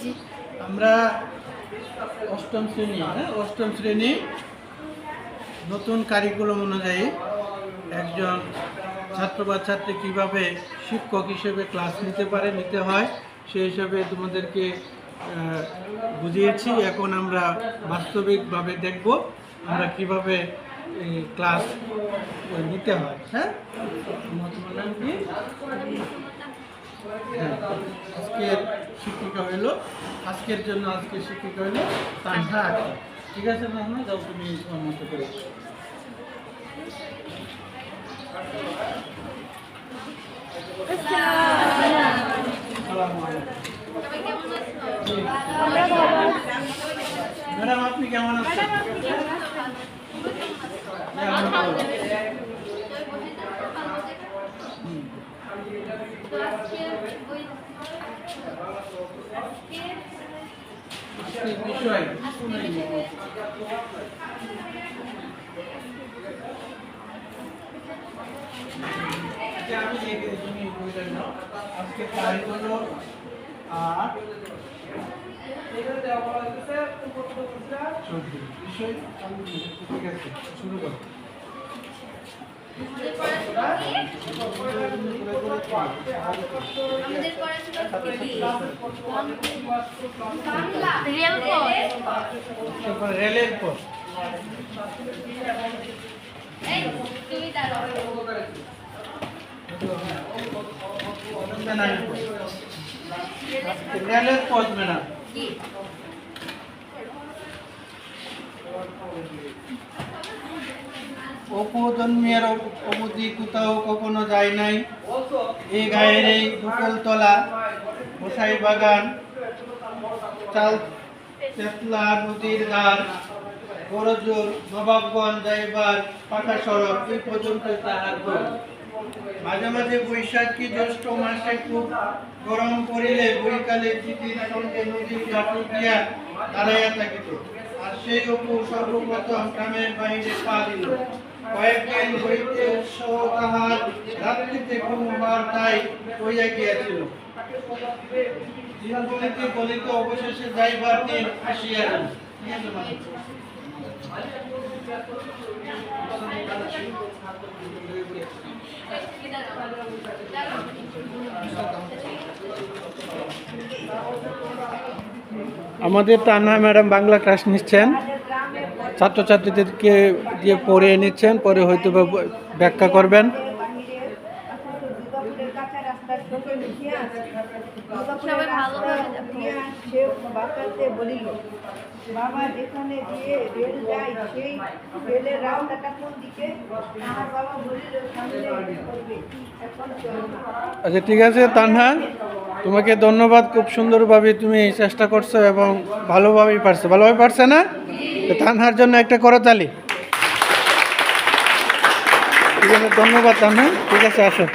জি। আমরা অষ্টম শ্রেণী নতুন কারিকুলাম অনুযায়ী একজন ছাত্র বা ছাত্রী কীভাবে শিক্ষক হিসেবে ক্লাস নিতে হয় সেই হিসাবে তোমাদেরকে বুঝিয়েছি। এখন আমরা বাস্তবিকভাবে দেখব আমরা কিভাবে ক্লাস নিতে হয়। হ্যাঁ, তোমার নাম কি? হ্যাঁ, আজকের শিক্ষিকা হইল আজকের শিক্ষিকা হইল তানহা আক্তার। ঠিক আছে তানহা, যাও তুমি তোমার মতো করে। ম্যাডাম আপনি কেমন আছেন? বিষয় আমি লিখে তুমি বইটা নাও। আজকে তারিখ হলো 8 বিষয়। ঠিক আছে, শুরু করো। রেলের পথ। রেলের পথ ম্যাডাম। অপু জন্মের অবধি কোথাও কখনো যায় নাই, এই গায়ের এই দুকলতলা বসাই বাগান, চাল চেতলা নদীর ধার, বড়জোর নবাবগঞ্জ যাইবার পাকা সড়ক, এই পর্যন্ত তাহার ঘর। মাঝে মাঝে বৈশাখী জ্যৈষ্ঠ মাসে খুব গরম পড়িলে বৈকালে চিঠির সঙ্গে নদীর ঘাটে গিয়া দাঁড়াইয়া থাকিত। আর সেই অপু সর্বপ্রথম গ্রামের বাহিরে পা দিল। কয়েকদিন হইতে উৎসহ তাহার রাত্রিতে ঘুমবার তাই হইয়া গিয়াছিল। দিন বলিতে বলিতে অবশেষে যাইবার দিন আসিয়া গেল। আমাদের তানহা ম্যাডাম বাংলা ক্লাস নিচ্ছেন, ছাত্রছাত্রীদেরকে দিয়ে পড়ে নিচ্ছেন, পরে হয়তো ব্যাখ্যা করবেন। বাবা যেখানে দিয়ে রেল যায় সেই রেলের রাস্তাটা কোন দিকে? আমার বাবা বলিল সামনে করবে। আচ্ছা ঠিক আছে তানহা, তোমাকে ধন্যবাদ। খুব সুন্দরভাবে তুমি চেষ্টা করছো এবং ভালোভাবেই পারছে না? তানহার জন্য একটা করতালি। ঠিক আছে, ধন্যবাদ তানহা। ঠিক আছে, আসো।